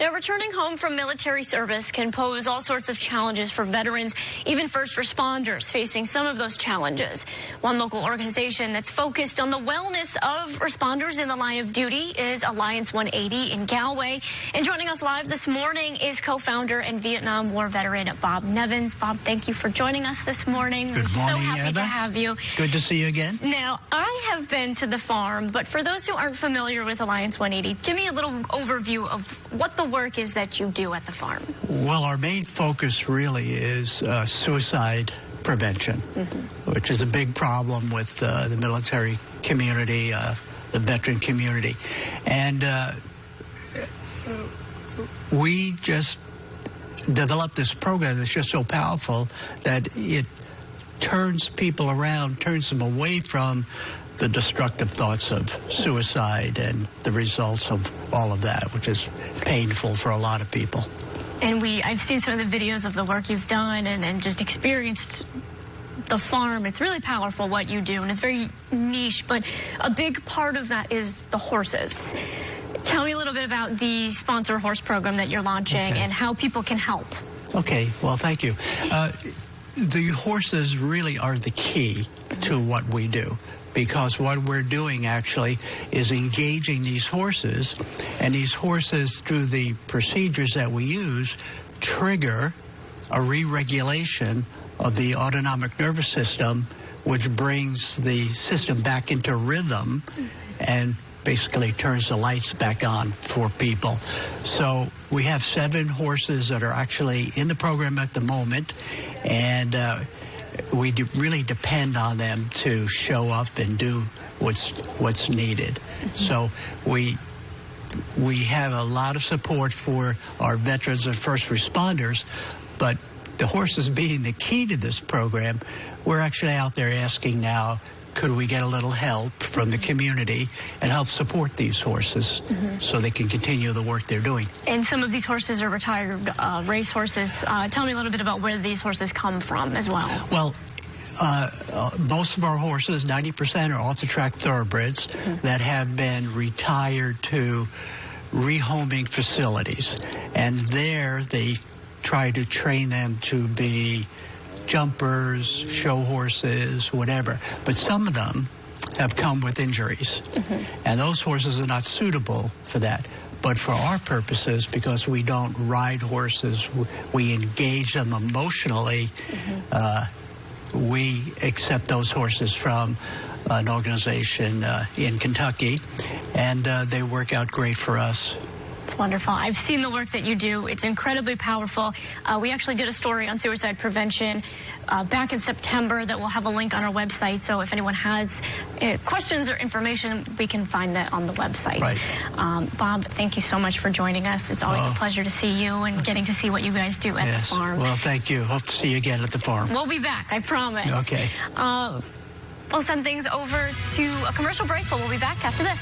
Now, returning home from military service can pose all sorts of challenges for veterans, even first responders facing some of those challenges. One local organization that's focused on the wellness of responders in the line of duty is Alliance180 in Galway. And joining us live this morning is co-founder and Vietnam War veteran Bob Nevins. Bob, thank you for joining us this morning. Good morning, so happy Emma. to have you. Good to see you again. Now, I have been to the farm, but for those who aren't familiar with Alliance180, give me a little overview of what the work is that you do at the farm. Well, our main focus really is suicide prevention, which is a big problem with the military community, the veteran community. And we just developed this program that's just so powerful that it turns people around, turns them away from the destructive thoughts of suicide and the results of all of that, which is painful for a lot of people. And I've seen some of the videos of the work you've done and just experienced the farm. It's really powerful what you do, and it's very niche, but a big part of that is the horses. Tell me a little bit about the sponsor horse program that you're launching and how people can help. Okay, well, thank you. The horses really are the key to what we do, because what we're doing actually is engaging these horses, and these horses, through the procedures that we use, trigger a re-regulation of the autonomic nervous system, which brings the system back into rhythm and basically turns the lights back on for people. So we have 7 horses that are actually in the program at the moment, and we really depend on them to show up and do what's needed. So we have a lot of support for our veterans and first responders, but the horses being the key to this program, we're actually out there asking now, could we get a little help from the community and help support these horses so they can continue the work they're doing? And some of these horses are retired race horses. Tell me a little bit about where these horses come from as well. Well, most of our horses, 90%, are off-the-track thoroughbreds that have been retired to rehoming facilities. And there they try to train them to be jumpers, show horses, whatever. But some of them have come with injuries, and those horses are not suitable for that. But for our purposes, because we don't ride horses, we engage them emotionally, we accept those horses from an organization in Kentucky, and they work out great for us. It's wonderful. I've seen the work that you do. It's incredibly powerful. We actually did a story on suicide prevention back in September that we'll have a link on our website. So if anyone has questions or information, we can find that on the website. Right. Bob, thank you so much for joining us. It's always a pleasure to see you and getting to see what you guys do at the farm. Well, thank you. Hope to see you again at the farm. We'll be back, I promise. Okay. We'll send things over to a commercial break, but we'll be back after this.